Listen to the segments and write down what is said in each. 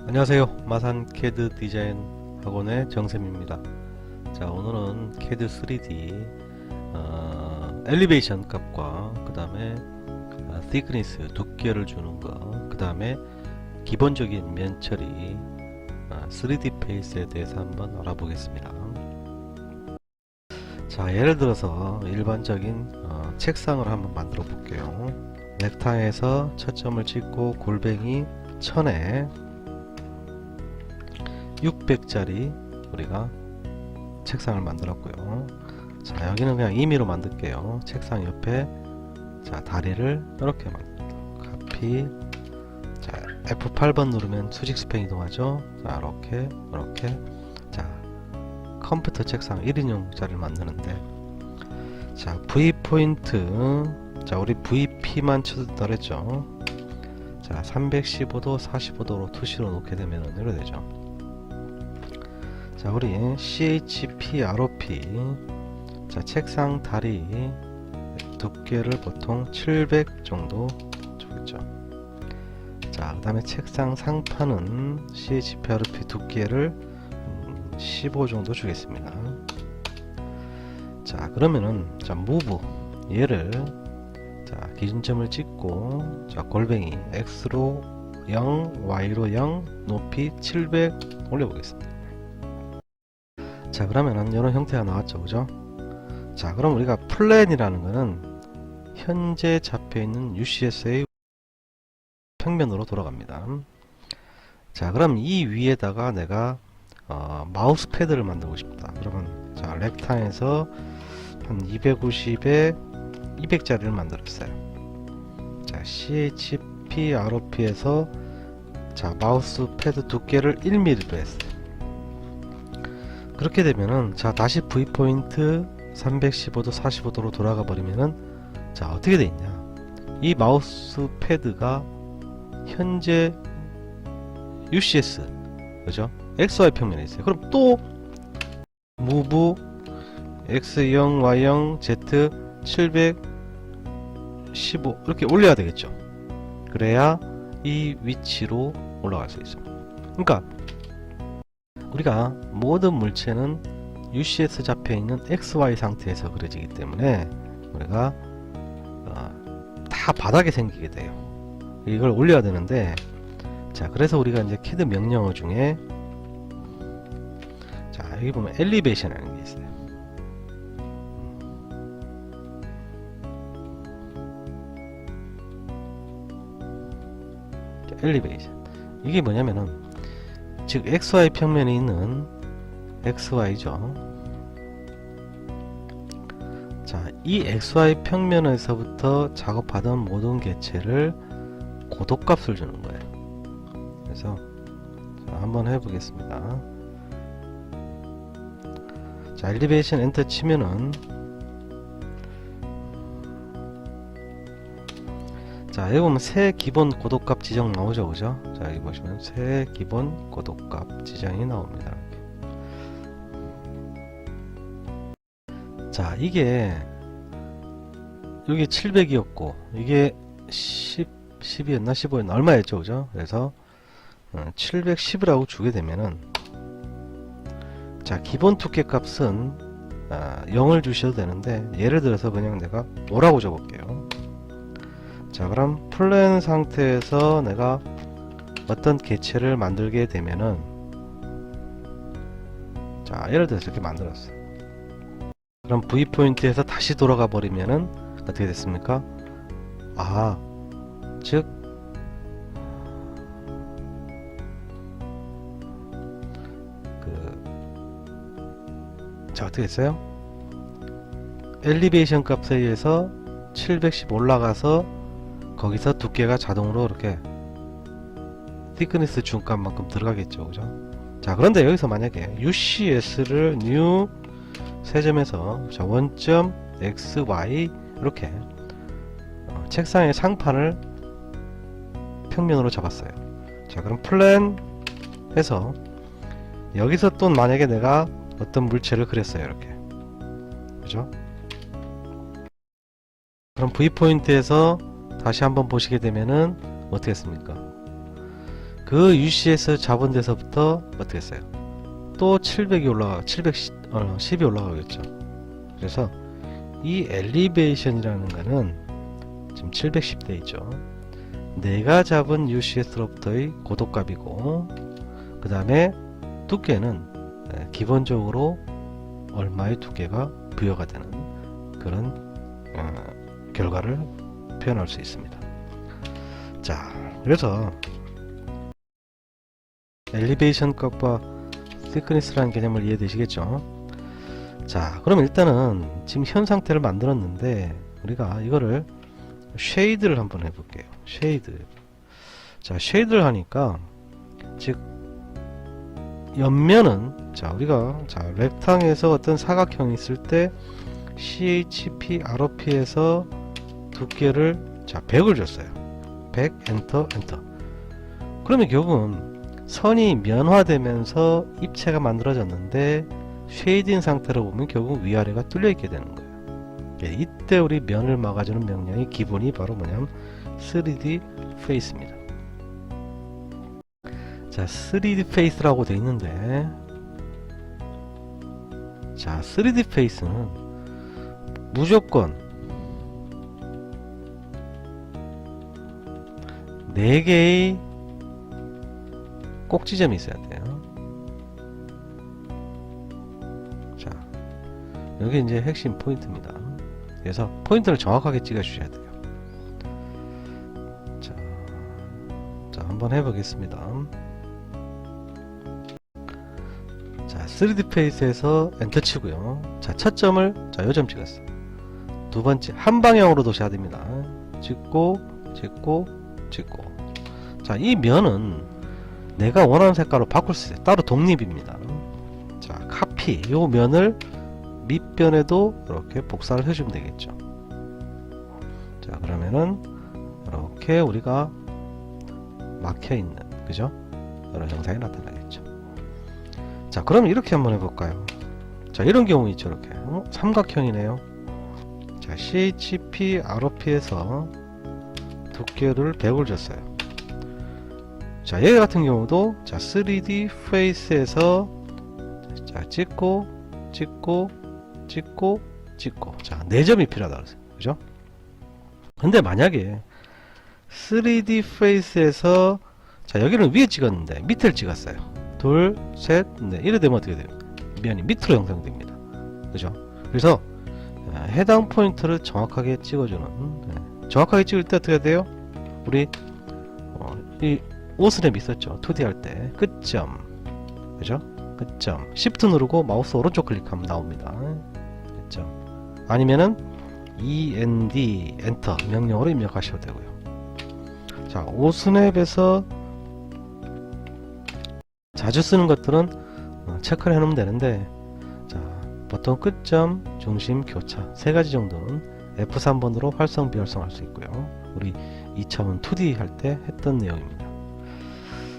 안녕하세요. 마산 CAD 디자인 학원의 정쌤입니다. 자, 오늘은 CAD 3D 엘리베이션 값과 그 다음에 thickness 두께를 주는 거, 그 다음에 기본적인 면 처리 3D 페이스에 대해서 한번 알아보겠습니다. 자, 예를 들어서 일반적인 책상을 한번 만들어 볼게요. 넥타이에서 초점을 찍고 골뱅이 1000에 600짜리 우리가 책상을 만들었고요. 자, 여기는 그냥 임의로 만들게요. 책상 옆에 자 다리를 이렇게 만들어 카피. 자, F8번 누르면 수직 스팬 이동하죠. 자, 이렇게 자, 컴퓨터 책상 1인용 자리를 만드는데, 자, V 포인트, 자, 우리 VP만 쳐줬다 그랬죠. 자, 315도 45도로 투시로 놓게 되면 이렇게 되죠. 자, 우리 CHP, ROP, 자, 책상 다리 두께를 보통 700 정도 주겠죠. 자, 그 다음에 책상 상판은 CHP, ROP 두께를 15 정도 주겠습니다. 자, 그러면은 자, move 얘를 자, 기준점을 찍고 자, 골뱅이 X로 0, Y로 0, 높이 700 올려보겠습니다. 자, 그러면은 이런 형태가 나왔죠, 그죠? 자, 그럼 우리가 플랜이라는 거는 현재 잡혀있는 UCS의 평면으로 돌아갑니다. 자, 그럼 이 위에다가 내가 마우스 패드를 만들고 싶다. 그러면 자, 렉탄에서 한 250에 200짜리를 만들었어요. 자, CHP, ROP에서 자, 마우스 패드 두께를 1mm로 했어요. 그렇게 되면은 자, 다시 V 포인트 315도 45도로 돌아가 버리면은 자, 어떻게 돼 있냐, 이 마우스 패드가 현재 UCS 그죠? XY 평면에 있어요. 그럼 또 move X0 Y0 Z 715 이렇게 올려야 되겠죠. 그래야 이 위치로 올라갈 수 있습니다. 그러니까 우리가 모든 물체는 UCS 잡혀있는 XY 상태에서 그려지기 때문에 우리가 다 바닥에 생기게 돼요. 이걸 올려야 되는데, 자, 그래서 우리가 이제 CAD 명령어 중에 자, 여기 보면 엘리베이션이라는 게 있어요. 엘리베이션, 이게 뭐냐면은 즉 XY 평면에 있는 XY죠. 자, 이 XY 평면에서부터 작업하던 모든 개체를 고도값을 주는 거예요. 그래서 자, 한번 해보겠습니다. 자, 엘리베이션 엔터 치면은 자, 여기 보면 새 기본 고도값 지정 나오죠, 그죠? 자, 여기 보시면 새 기본 고도값 지정이 나옵니다. 자, 이게 여기 700이었고 이게 10이었나 15였나 얼마였죠, 그죠? 그래서 710이라고 주게 되면은 자, 기본 두께 값은 0을 주셔도 되는데, 예를 들어서 그냥 내가 5라고 줘볼게요. 자, 그럼 플랜 상태에서 내가 어떤 개체를 만들게 되면은 자, 예를 들어서 이렇게 만들었어. 그럼 V 포인트에서 다시 돌아가 버리면은 어떻게 됐습니까? 아, 즉 자, 어떻게 됐어요? 엘리베이션 값에 의해서 710 올라가서 거기서 두께가 자동으로 이렇게 thickness 준 값만큼 들어가겠죠, 그죠? 자, 그런데 여기서 만약에 UCS를 new 세점에서 자, 원점 XY 이렇게 책상의 상판을 평면으로 잡았어요. 자, 그럼 플랜 해서 여기서 또 만약에 내가 어떤 물체를 그렸어요, 이렇게, 그죠? 그럼 V 포인트에서 다시 한번 보시게 되면은 어떻게 했습니까? 그 UC에서 잡은 데서부터 어떻게 했어요? 또 700이 올라가 710이 올라가겠죠. 그래서 이 엘리베이션이라는 거는 지금 710대 있죠. 내가 잡은 UCS로부터의 고도값이고, 그 다음에 두께는 기본적으로 얼마의 두께가 부여가 되는 그런 결과를 표현할 수 있습니다. 자, 그래서 엘리베이션 값과 thickness라는 개념을 이해되시겠죠? 자, 그럼 일단은 지금 현 상태를 만들었는데 우리가 이거를 쉐이드를 한번 해볼게요. 쉐이드. 자, 쉐이드를 하니까 즉 옆면은 자 우리가 자 렉탕에서 어떤 사각형이 있을 때 CHP ROP에서 두께를 자 100을 줬어요. 100 엔터 엔터. 그러면 결국은 선이 면화되면서 입체가 만들어졌는데 쉐이딩 상태로 보면 결국 위아래가 뚫려 있게 되는 거예요. 이때 우리 면을 막아주는 명령이 기본이 바로 뭐냐면 3D face입니다. 자, 3D face라고 되어 있는데 자, 3D face는 무조건 4개의 꼭지점이 있어야 돼요. 자, 여기 이제 핵심 포인트입니다. 그래서 포인트를 정확하게 찍어 주셔야 돼요. 자, 한번 해보겠습니다. 자, 3D 페이스에서 엔터 치고요. 자, 첫 점을 자, 요점 찍었어요. 두 번째 한 방향으로 도셔야 됩니다. 찍고 찍고 찍고. 자, 이 면은 내가 원하는 색깔로 바꿀 수 있어요. 따로 독립입니다. 자, 카피 요 면을 밑변에도 이렇게 복사를 해주면 되겠죠. 자, 그러면은 이렇게 우리가 막혀있는 그죠? 이런 형상이 나타나겠죠. 자, 그럼 이렇게 한번 해볼까요? 자, 이런 경우 있죠. 이렇게 삼각형이네요. 자, CHP ROP에서 두께를 100을 줬어요. 자, 얘 같은 경우도 자 3D 페이스에서 자 찍고 찍고 찍고 찍고 자 4점이 필요하다 그랬어요. 그죠? 근데 만약에 3D 페이스에서 자 여기는 위에 찍었는데 밑을 찍었어요. 둘, 셋, 넷 이래 되면 어떻게 돼요? 면이 밑으로 형성됩니다. 그죠? 그래서 해당 포인트를 정확하게 찍어주는 정확하게 찍을 때 어떻게 돼요? 우리 이 오스랩 있었죠. 2D 할 때 끝점 그죠? 끝점 Shift 누르고 마우스 오른쪽 클릭하면 나옵니다. 끝점 아니면은 END 엔터 명령으로 입력하셔도 되고요. 자, 오스랩에서 자주 쓰는 것들은 체크를 해놓으면 되는데 자, 보통 끝점, 중심, 교차 세 가지 정도는 F3번으로 활성 비활성 할 수 있고요. 우리 2차원 2D 할 때 했던 내용입니다.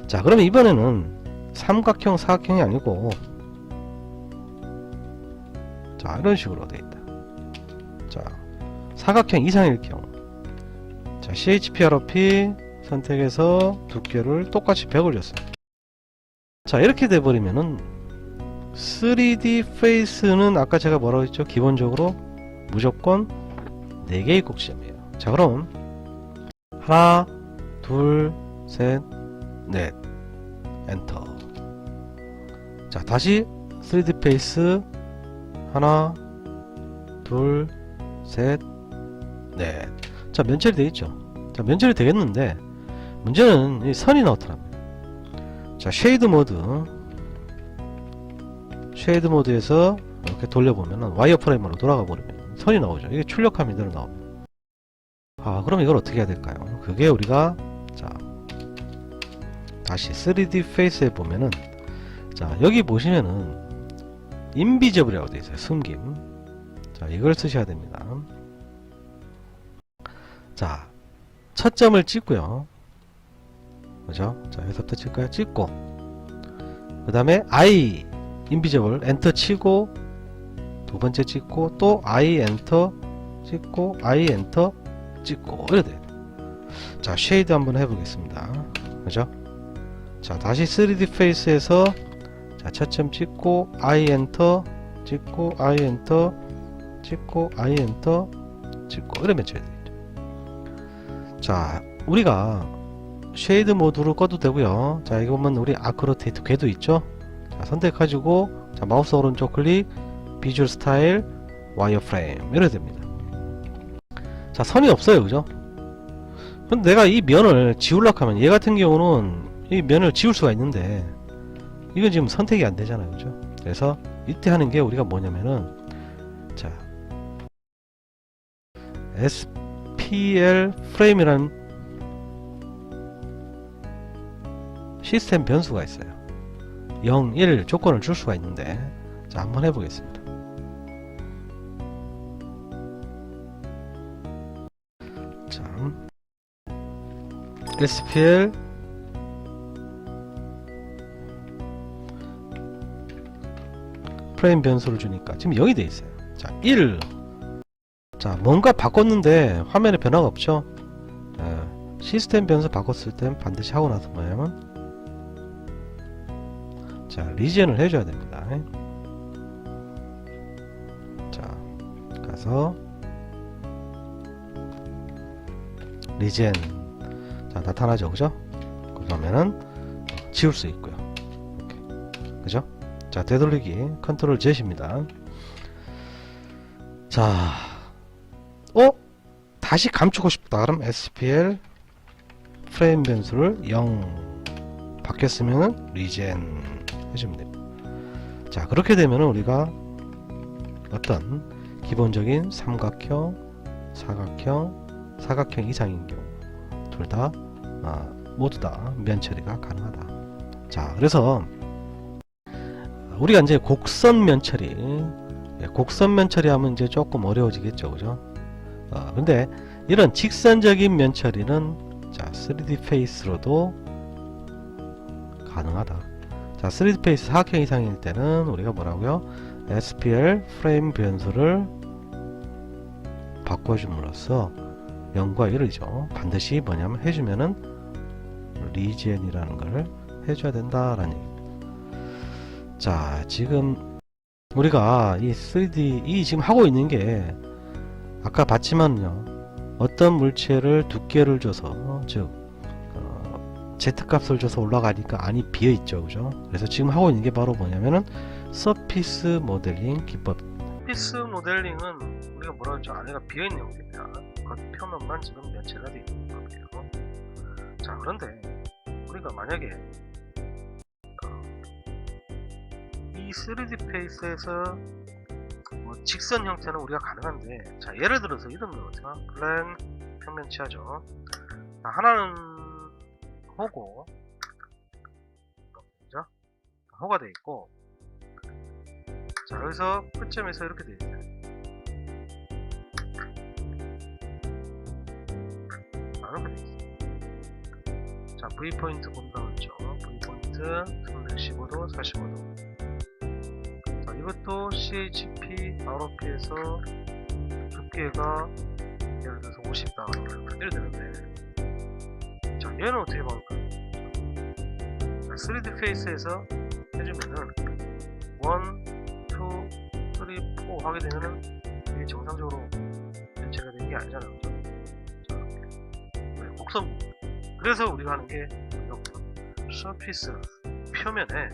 자, 그러면 이번에는 삼각형, 사각형이 아니고 자, 이런 식으로 되어 있다. 자, 사각형 이상일 경우 자, CHPROP 선택해서 두께를 똑같이 100을 줬어요. 자, 이렇게 돼버리면은 3D 페이스는 아까 제가 뭐라고 했죠? 기본적으로 무조건 4개의 꼭지점이에요. 자, 그럼 하나, 둘, 셋, 넷 엔터. 자, 다시 3D 페이스 하나, 둘, 셋, 넷. 자, 면처리 되겠죠? 자, 면처리 되겠는데 문제는 이 선이 나타납니다. 자, 쉐이드 모드에서 이렇게 돌려보면 와이어프레임으로 돌아가 버리면 선이 나오죠. 이게 출력함이 대로 나옵니다. 아, 그럼 이걸 어떻게 해야 될까요? 그게 우리가 자 다시 3D 페이스에 보면은 자 여기 보시면은 인비저블이라고 되어 있어요. 숨김. 자, 이걸 쓰셔야 됩니다. 자, 첫 점을 찍고요. 그죠? 자, 여기서부터 찍을까요? 찍고 그 다음에 I 인비저블 엔터 치고 두 번째 찍고 또 I 엔터 찍고 I 엔터 찍고 이래 돼요. 자, 쉐이드 한번 해보겠습니다. 그죠? 자, 다시 3D 페이스에서 자, 채점 찍고 I 엔터 찍고 I 엔터 찍고 I 엔터 찍고 이러면 쳐야 되겠죠. 자, 우리가 쉐이드 모드로 꺼도 되고요. 자, 이거 보면 우리 아크 로테이트 궤도 있죠. 자, 선택하시고 자, 마우스 오른쪽 클릭 비주얼 스타일 와이어 프레임 이래야 됩니다. 자, 선이 없어요, 그죠? 근데 내가 이 면을 지우려고 하면 얘 같은 경우는 이 면을 지울 수가 있는데 이건 지금 선택이 안 되잖아요, 그죠? 그래서 이때 하는 게 우리가 뭐냐면은 자, SPL 프레임이라는 시스템 변수가 있어요. 0, 1 조건을 줄 수가 있는데 자, 한번 해보겠습니다. 자, SPL 프레임 변수를 주니까 지금 0이 돼 있어요. 자, 1. 자, 뭔가 바꿨는데 화면에 변화가 없죠. 시스템 변수 바꿨을 땐 반드시 하고 나서 뭐냐면 자, 리젠을 해줘야 됩니다. 자, 가서 리젠 자, 나타나죠, 그죠? 그러면은 지울 수 있고요. 이렇게. 그죠? 자, 되돌리기 컨트롤 Z입니다. 자, 다시 감추고 싶다. 그럼 SPL 프레임 변수를 0 바뀌었으면 리젠 해주면 됩니다. 자, 그렇게 되면 우리가 어떤 기본적인 삼각형, 사각형 이상인 경우 둘 다 모두 다 면 처리가 가능하다. 자, 그래서 우리가 이제 곡선 면 처리, 곡선 면 처리하면 이제 조금 어려워지겠죠, 그죠? 근데 이런 직선적인 면 처리는 자, 3D 페이스로도 가능하다. 자, 3D 페이스 사각형 이상일 때는 우리가 뭐라고요? SPL 프레임 변수를 바꿔줌으로써 0과 1이죠. 반드시 뭐냐면 해주면은 리젠이라는 걸 해줘야 된다라는 얘기입니다. 자, 지금 우리가 이 3D 지금 하고 있는 게 아까 봤지만요, 어떤 물체를 두께를 줘서 즉 Z값을 줘서 올라가니까 안이 비어있죠, 그죠? 그래서 지금 하고 있는 게 바로 뭐냐면은 서피스 모델링 기법. 서피스 모델링은 우리가 뭐라 하죠? 안에가 비어있는 형태입니다. 겉표면만 지금 면체가 되어 있는 겁니다. 자, 그런데 우리가 만약에 이 3D 페이스에서 직선 형태는 우리가 가능한데, 자, 예를 들어서 이런 거죠. 플랜 평면치 하죠. 자, 하나는 호고, 그죠? 호가 되어 있고, 자, 여기서 끝점에서 이렇게 되어 있어요. 이렇게 되어 있어요. 자, V 포인트 본다고 했죠. V 포인트 315도, 45도. 자, 이것도 CHP, ROP에서 두께가 예를 들어서 50다. 이래 되는데, 자, 얘는 어떻게 볼까요? 3D 페이스에서 해주면은 1, 2, 3, 4 하게 되면은 이게 정상적으로 전체가 되는 게 아니잖아요, 그죠? 자, 곡선 부분. 그래서 우리가 하는 게 서피스 표면에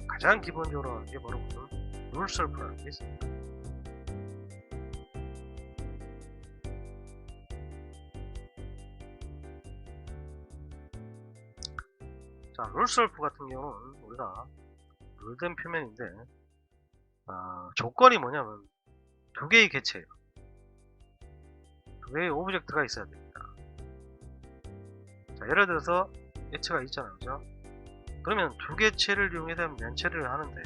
가장 기본적으로 하는 게 바로 룰 서프라는 게 있습니다. 자, 룰설프 같은 경우는 우리가 룰된 표면인데, 조건이 뭐냐면 두 개의 개체예요. 두 개의 오브젝트가 있어야 됩니다. 자, 예를 들어서 개체가 있잖아요, 그죠? 그러면 두 개체를 이용해서 면체를 하는데,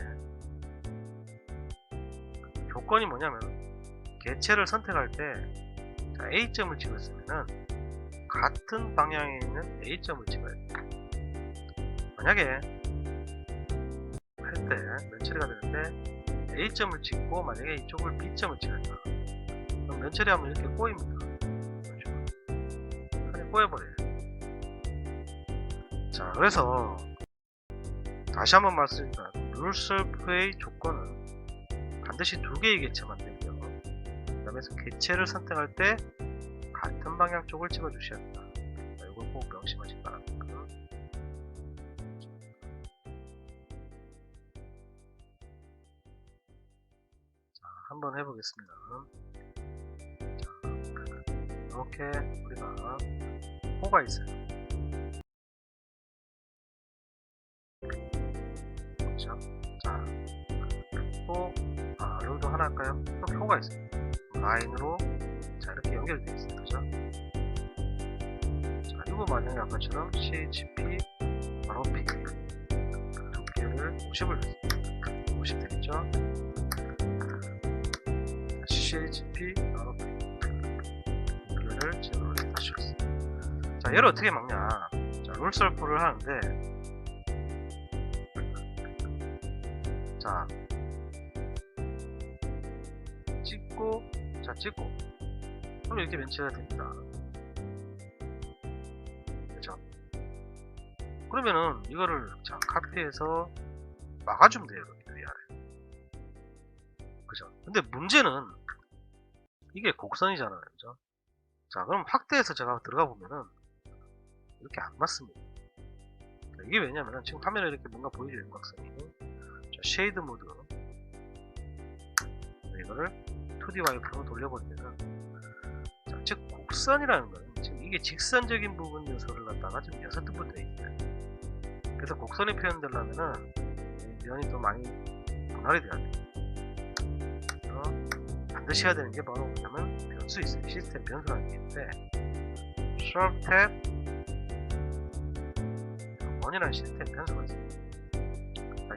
조건이 뭐냐면 개체를 선택할 때 자, A점을 찍었으면은 같은 방향에 있는 A점을 찍어야 돼요. 만약에 할 때 면처리가 되는데 A점을 찍고 만약에 이쪽을 B점을 찍었다, 그럼 면처리 하면 이렇게 꼬입니다. 그렇죠? 그냥 꼬여버려요. 자, 그래서 다시 한번 말씀드립니다. 룰셀프의 조건은 반드시 두 개의 개체만 되고요. 그 다음에 개체를 선택할 때 같은 방향 쪽을 찍어 주셔야 합니다. 이걸 꼭 명심하시기 바랍니다. 자, 한번 해보겠습니다. 자, 이렇게 우리가 호가 있어요. 그렇죠? 자, 또 룰도 하나 할까요? 또 표가 있어요. 라인으로 자, 이렇게 연결되어 있어요. 그죠? 자, 이거 만약에 아까처럼 CHP ROP 두께를 50을 줬습니다. 50 되겠죠? CHP ROP 두께를 제로 다시 줬습니다. 자, 얘를 어떻게 막냐? 자, 룰설프를 하는데, 자, 찍고, 자, 찍고, 그럼 이렇게 벤치가 됩니다. 그렇죠? 그러면은 이거를 자, 카피해서 막아주면 돼요. 이렇게 위아래. 그죠? 근데 문제는 이게 곡선이잖아요. 그죠? 자, 그럼 확대해서 제가 들어가 보면은 이렇게 안 맞습니다. 이게 왜냐면은 지금 화면에 이렇게 뭔가 보이죠? 윤곽선이. 자, 쉐이드 모드. 이거를 2D 와이프로 돌려버리면은, 자, 즉 곡선이라는 거는 지금 이게 직선적인 부분 요소를 갖다가 지금 6등분 되어 있어요. 그래서 곡선이 표현되려면은 면이 또 많이 분할이 돼야 돼요. 그래서 반드시 해야 되는 게 바로 뭐냐면 변수 있어요. 시스템 변수라는 게 있는데, sharp tab 1이라는 시스템 변수가 있어요.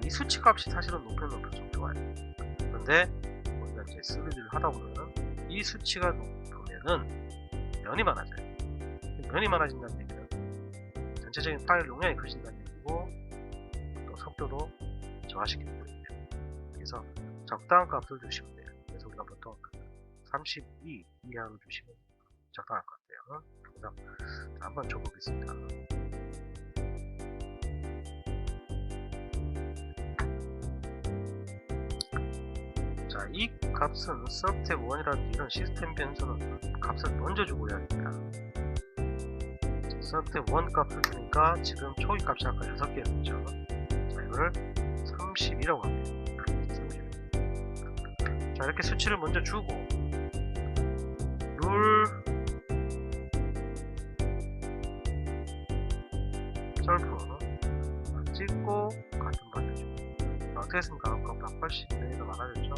이 수치 값이 사실은 높으면 좀 좋아요. 그런데 우리가 이제 3D를 하다 보면은 이 수치가 높으면은 면이 많아져요. 면이 많아진다는 얘기는 전체적인 파일 용량이 커진다는 얘기고, 또 속도도 저하시키는 거예요. 그래서 적당한 값을 주시면 돼요. 그래서 우리가 보통 32 이하로 주시면 적당할 것 같아요. 그래서 한번 줘보겠습니다. 자, 이 값은 서브탭 1이라든지 이런 시스템 변수는 값을 먼저 주고 해야 됩니다. 서브탭 1 값을 주니까 지금 초기 값이 아까 6개였죠. 자, 이거를 30이라고 합니다. 30. 자, 이렇게 수치를 먼저 주고, 룰 셀프 찍고 같은 방향. 어떻게 했습니까? 아까보다 훨씬 더 많아졌죠?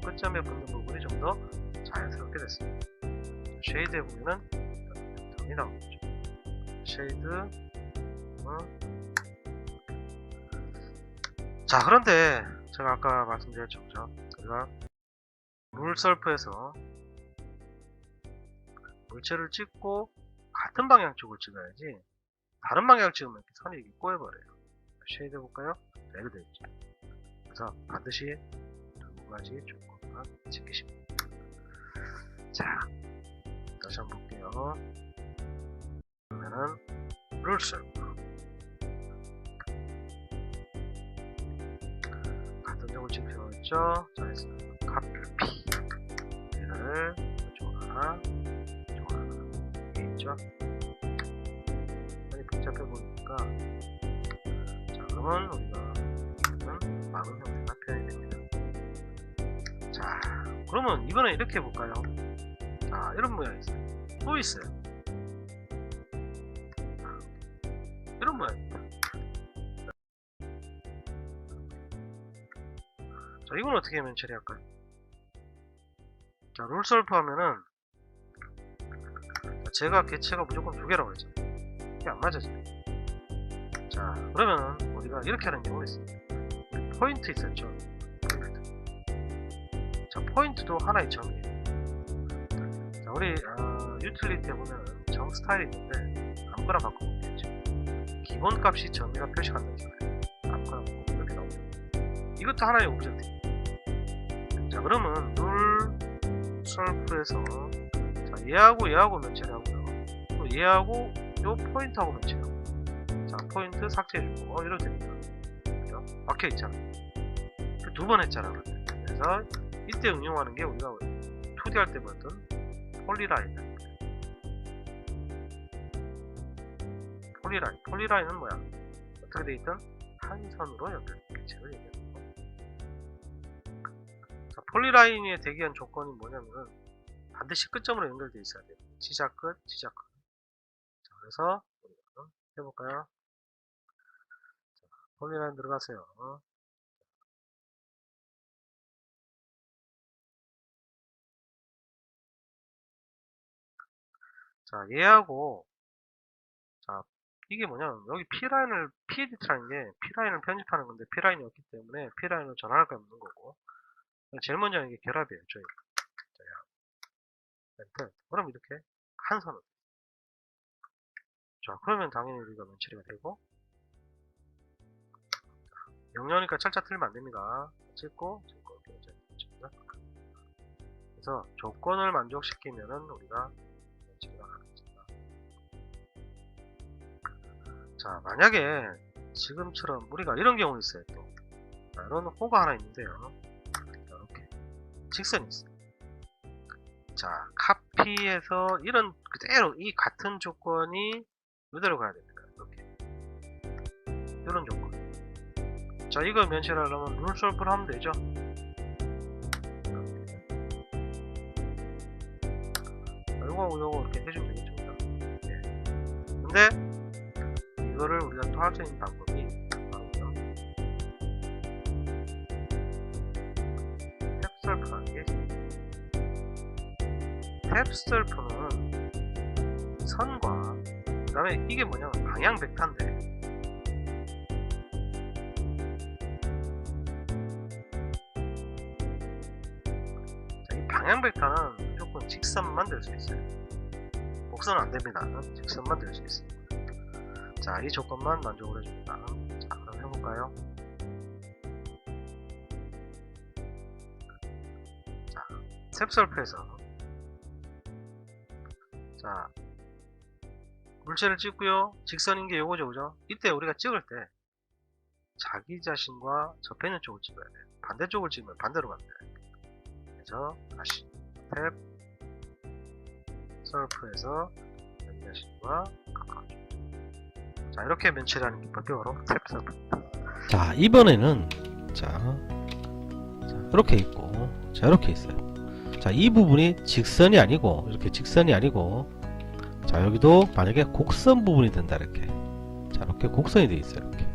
끝점에 붙는 부분이 좀 더 자연스럽게 됐습니다. 쉐이드에 보면은 정이 나오겠죠. 쉐이드. 자, 그런데 제가 아까 말씀드렸죠. 그죠? 우리가 룰설프에서 물체를 찍고 같은 방향 쪽을 찍어야지, 다른 방향을 찍으면 이렇게 선이 이렇게 꼬여버려요. 쉐이드 해볼까요? 이렇게 되겠죠. 그래서 반드시 두 가지 조건만 지키십니다. 자, 다시 한번 볼게요. 그러면은 룰설프 같은 쪽을 찍을 필요가 있죠. 자, 했습니다. 카피 얘를 좋아 이게 있죠. 많이 복잡해 보이니까, 자, 그러면 우리가 막은 형태가 표현이 됩니다. 자, 그러면 이번엔 이렇게 해볼까요? 자, 이런 모양이 있어요. 또 있어요. 이런 모양입니다. 자, 이건 어떻게 하면 처리할까요? 자, 룰설프 하면은, 제가 개체가 무조건 2개라고 했잖아요. 이게 안 맞아져요. 자, 그러면은 우리가 이렇게 하는 경우가 있습니다. 포인트 있었죠? 포인트. 자, 포인트도 하나의 점이에요. 자, 우리 유틸리티에 보면 점 스타일이 있는데 아무거나 바꿔보면 되죠. 기본 값이 점이라 표시한다는 거예요. 아무거나 바꿔보면 이렇게 나오죠. 이것도 하나의 오브젝트입니다. 자, 그러면 룰 설프에서, 자, 얘하고 얘하고 면체를 하고요. 또 얘하고 요 포인트하고 면체를 하고. 자, 포인트 삭제해주고 이러면 됩니다. 그죠? 박혀있잖아. 두 번 했잖아. 그래서 이때 응용하는 게 우리가 2D 할 때 봤던 폴리라인. 폴리라인은 뭐야? 어떻게 돼 있든 한 선으로 연결된 개체를 얘기하는 거. 자, 폴리라인에 대기한 조건이 뭐냐면은 반드시 끝점으로 연결되어 있어야 돼요. 시작 끝, 시작 끝. 자, 그래서 우리가 해볼까요? 자, 폴리라인 들어가세요. 자, 얘하고, 자, 이게 뭐냐면, 여기 P라인을, PEDIT라는 게 P라인을 편집하는 건데, P라인이 없기 때문에 P라인으로 전환할 게 없는 거고, 제일 먼저 하는 게 결합이에요, 저희. 자, 그럼 이렇게 한 선으로. 자, 그러면 당연히 우리가 면처리가 되고, 영영이니까 철자 틀리면 안 됩니다. 찍고, 그래서 조건을 만족시키면은 우리가 면처리가 가능합니다. 자, 만약에 지금처럼 우리가 이런 경우 있어요. 또 자, 이런 호가 하나 있는데요. 이렇게 직선이 있어요. 자, 카피해서 이런 그대로 이 같은 조건이 이대로 가야 됩니다. 이렇게 이런 조건. 자, 이거 면치하려면 룰 솔브를 하면 되죠. 요거 이렇게 해주면 되겠죠. 네. 근데 이거를 우리가 또 할 수 있는 방법이 바로 탭설프라는 게 탭설프는 선과 그 다음에 이게 뭐냐면 방향 벡터인데, 자, 이 방향 벡터는 무조건 직선만 될 수 있어요. 곡선은 안됩니다. 직선만 될 수 있습니다. 자, 이 조건만 만족을 해줍니다. 자, 그럼 해볼까요? 자, 탭설프에서 자, 물체를 찍고요. 직선인 게 요거죠, 그죠? 이때 우리가 찍을 때 자기 자신과 접해 있는 쪽을 찍어야 돼요. 반대쪽을 찍으면 반대로 가면 돼요. 그래서 다시 탭 설프에서 자기 자신과 가까운 쪽. 자, 이렇게 면치라는 기법이 바로 탭 설프입니다. 자, 이번에는 자, 이렇게 있고, 자, 이렇게 있어요. 자, 이 부분이 직선이 아니고, 이렇게 직선이 아니고, 자, 여기도 만약에 곡선 부분이 된다, 이렇게. 자, 이렇게 곡선이 되어 있어요, 이렇게.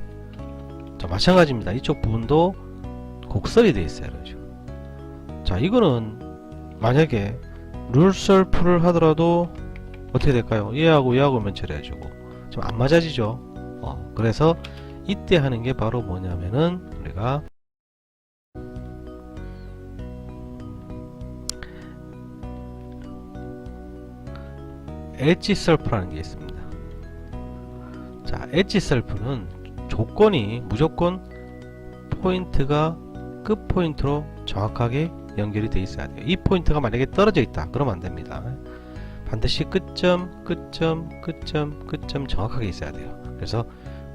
자, 마찬가지입니다. 이쪽 부분도 곡선이 되어 있어요, 이런 식으로. 자, 이거는 만약에 룰설프를 하더라도 어떻게 될까요? 얘하고 면처리 해주고 좀 안 맞아지죠. 그래서 이때 하는 게 바로 뭐냐면은 우리가 엣지 셀프라는 게 있습니다. 자, 엣지 셀프는 조건이 무조건 포인트가 끝 포인트로 정확하게 연결이 되어 있어야 돼요. 이 포인트가 만약에 떨어져 있다 그러면 안 됩니다. 반드시 끝점 정확하게 있어야 돼요. 그래서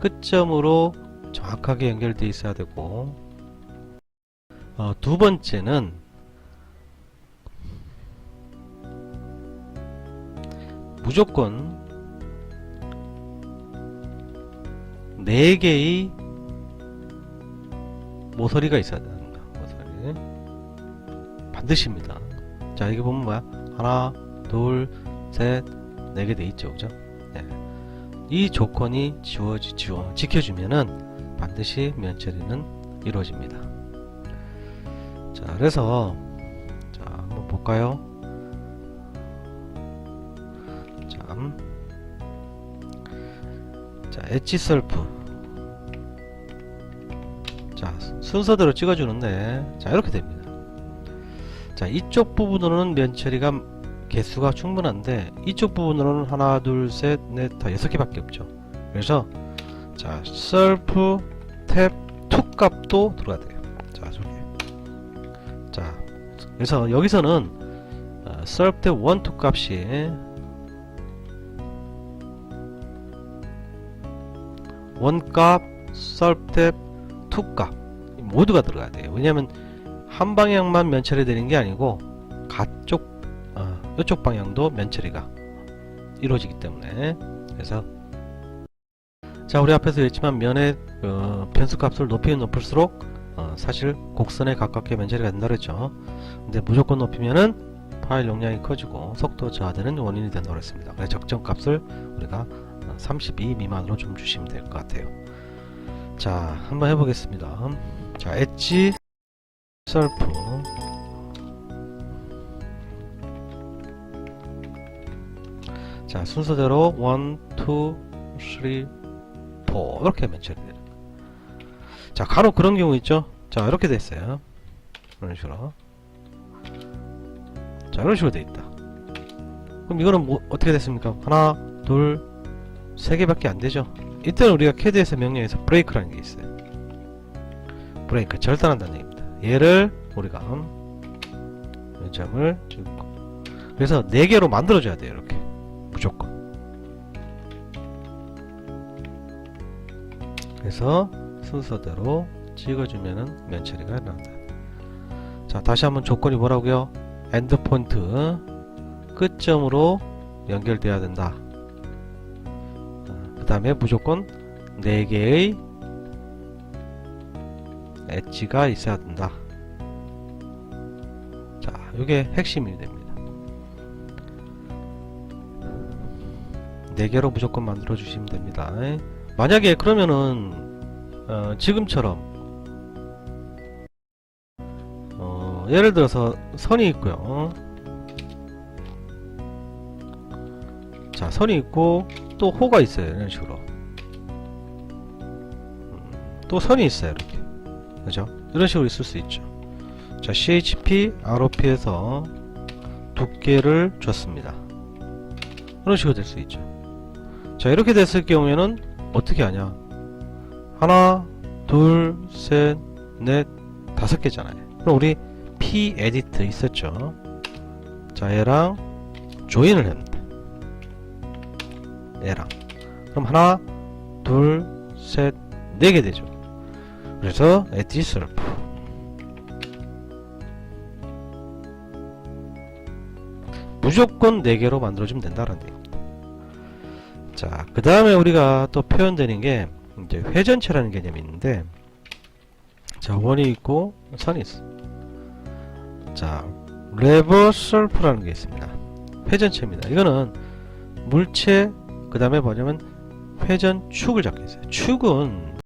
끝점으로 정확하게 연결되어 있어야 되고, 두 번째는 무조건 4개의 모서리가 있어야 된다. 모서리 반드시입니다. 자, 여기 보면 뭐야? 하나, 둘, 셋, 4개 돼 있죠, 그죠? 네. 이 조건이 지켜주면은 반드시 면처리는 이루어집니다. 자, 그래서 자, 한번 볼까요? 자, 엣지 셀프. 자, 순서대로 찍어주는데, 자, 이렇게 됩니다. 자, 이쪽 부분으로는 면처리가 개수가 충분한데, 이쪽 부분으로는 하나, 둘, 셋, 넷, 다 6개밖에 없죠. 그래서, 자, 셀프 탭 2 값도 들어가야 돼요. 자, 저기. 자, 그래서 여기서는 셀프 탭 1, 2 값이 원값, 썰탭, 투값 모두가 들어가야 돼요. 왜냐면 한 방향만 면처리 되는 게 아니고 이쪽 방향도 면처리가 이루어지기 때문에. 그래서 자, 우리 앞에서 했지만 면의 변수값을 높이면 높을수록 사실 곡선에 가깝게 면처리가 된다 그랬죠. 근데 무조건 높이면은 파일 용량이 커지고 속도 저하되는 원인이 된다고 했습니다. 그래서 적정값을 우리가 32 미만으로 좀 주시면 될 것 같아요. 자, 한번 해보겠습니다. 자, 엣지 셀프 자, 순서대로 1, 2, 3, 4 이렇게 면처리돼요. 자, 간혹 그런 경우 있죠. 자, 이렇게 됐어요. 이런 식으로. 자, 이런 식으로 돼 있다. 그럼 이거는 뭐 어떻게 됐습니까? 하나, 둘, 세 개밖에 안 되죠. 이때는 우리가 CAD에서 명령에서 브레이크라는 게 있어요. 브레이크, 절단한다는 얘기입니다. 얘를 우리가 요점을 찍고, 그래서 4개로 만들어줘야 돼요. 이렇게 무조건. 그래서 순서대로 찍어주면은 면처리가 일어난다. 자, 다시 한번 조건이 뭐라고요? 엔드포인트 끝점으로 연결돼야 된다. 그 다음에 무조건 4개의 엣지가 있어야 된다. 자, 이게 핵심이 됩니다. 4개로 무조건 만들어 주시면 됩니다. 만약에 그러면은 지금처럼 예를 들어서 선이 있고요. 자, 선이 있고 또 호가 있어요. 이런 식으로. 또 선이 있어요. 이렇게. 그죠? 이런 식으로 있을 수 있죠. 자, CHP, ROP에서 두께를 줬습니다. 이런 식으로 될 수 있죠. 자, 이렇게 됐을 경우에는 어떻게 하냐? 하나, 둘, 셋, 넷, 5개잖아요. 그럼 우리 P 에디트 있었죠? 자, 얘랑 조인을 합니다. 얘랑. 그럼 하나, 둘, 셋, 4개 되죠. 그래서 엣지 셀프. 무조건 4개로 만들어주면 된다는 얘기입니다. 자, 그 다음에 우리가 또 표현되는 게 이제 회전체라는 개념이 있는데, 자, 원이 있고 선이 있어. 자, 레버 셀프라는 게 있습니다. 회전체입니다. 이거는 물체, 그 다음에 뭐냐면 회전축을 잡고 있어요. 축은,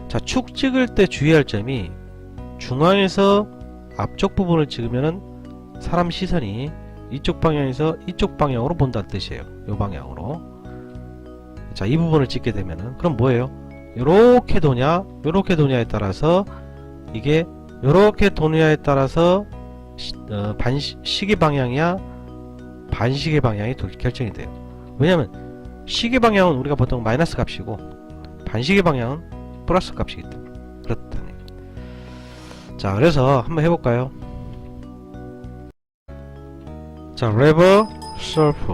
자, 축 찍을 때 주의할 점이 중앙에서 앞쪽 부분을 찍으면은 사람 시선이 이쪽 방향에서 이쪽 방향으로 본다는 뜻이에요. 이 방향으로. 자, 이 부분을 찍게 되면은 그럼 뭐예요? 요렇게 도냐, 요렇게 도냐에 따라서 이게 요렇게 도냐에 따라서 시계 방향이야, 반시계 방향이 결정이 돼요. 왜냐면 시계 방향은 우리가 보통 마이너스 값이고 반시계 방향은 플러스 값이기 때문에 그렇다네. 자, 그래서 한번 해볼까요? 자, 레버 셀프.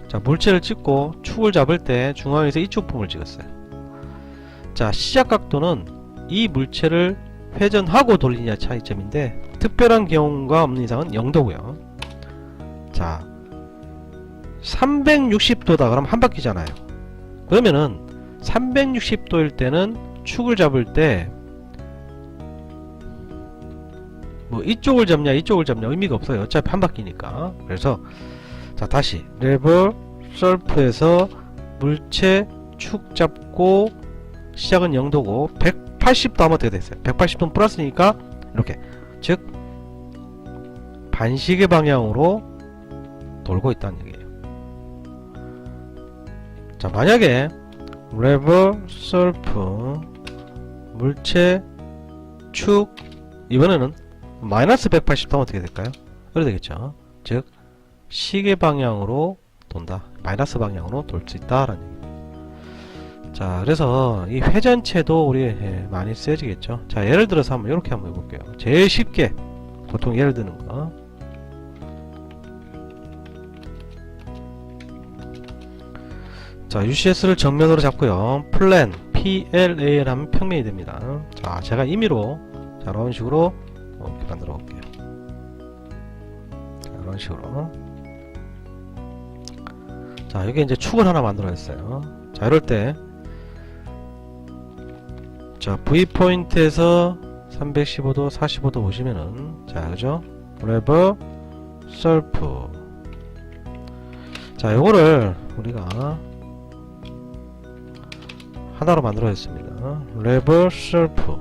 자, 물체를 찍고 축을 잡을 때 중앙에서 이쪽 부분을 찍었어요. 자, 시작 각도는 이 물체를 회전하고 돌리냐 차이점인데 특별한 경우가 없는 이상은 0도고요. 자, 360도다 그럼 한 바퀴잖아요. 그러면은 360도일 때는 축을 잡을 때 뭐 이쪽을 잡냐 이쪽을 잡냐 의미가 없어요. 어차피 한 바퀴니까. 그래서 자, 다시 레버 셀프에서 물체 축 잡고 시작은 0도고 180도 하면 어떻게 됐어요? 180도는 플러스니까 이렇게, 즉 반시계 방향으로 돌고 있다는 얘기예요. 자, 만약에 레버 셀프 물체 축 이번에는 마이너스 180도 하면 어떻게 될까요? 그래 되겠죠. 즉 시계 방향으로 돈다. 마이너스 방향으로 돌 수 있다라는 얘기예요. 자, 그래서 이 회전체도 우리 많이 쓰여지겠죠. 자, 예를 들어서 한번 이렇게 한번 해볼게요. 제일 쉽게 보통 예를 드는 거. 자, UCS를 정면으로 잡고요. 플랜, PLAN 하면 평면이 됩니다. 자, 제가 임의로 자, 이런 식으로 이렇게 만들어 볼게요. 자, 이런 식으로. 자, 여기 이제 축을 하나 만들어냈어요. 자, 이럴 때 자, V 포인트에서 315도, 45도 보시면은 자, 그죠? 레버 셀프. 자, 요거를 우리가 하나로 만들어냈습니다. 레버 셀프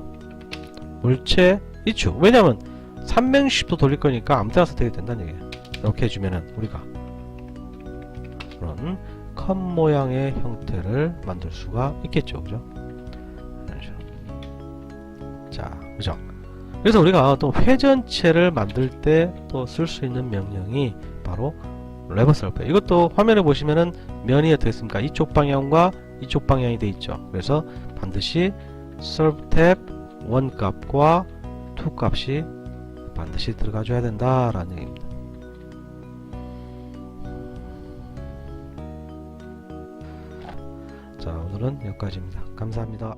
물체 이축. 왜냐면 360도 돌릴 거니까 아무 때나 선택이 된다는 얘기예요. 이렇게 해주면은 우리가 그런 컵 모양의 형태를 만들 수가 있겠죠. 그죠? 자, 그죠? 그래서 우리가 또 회전체를 만들 때 또 쓸 수 있는 명령이 바로 레버 셀프. 이것도 화면에 보시면은 면이 어떻게 있습니까? 이쪽 방향과 이쪽 방향이 돼 있죠. 그래서 반드시 셀프 탭 1 값과 2 값이 반드시 들어가 줘야 된다라는 얘기입니다. 자, 오늘은 여기까지입니다. 감사합니다.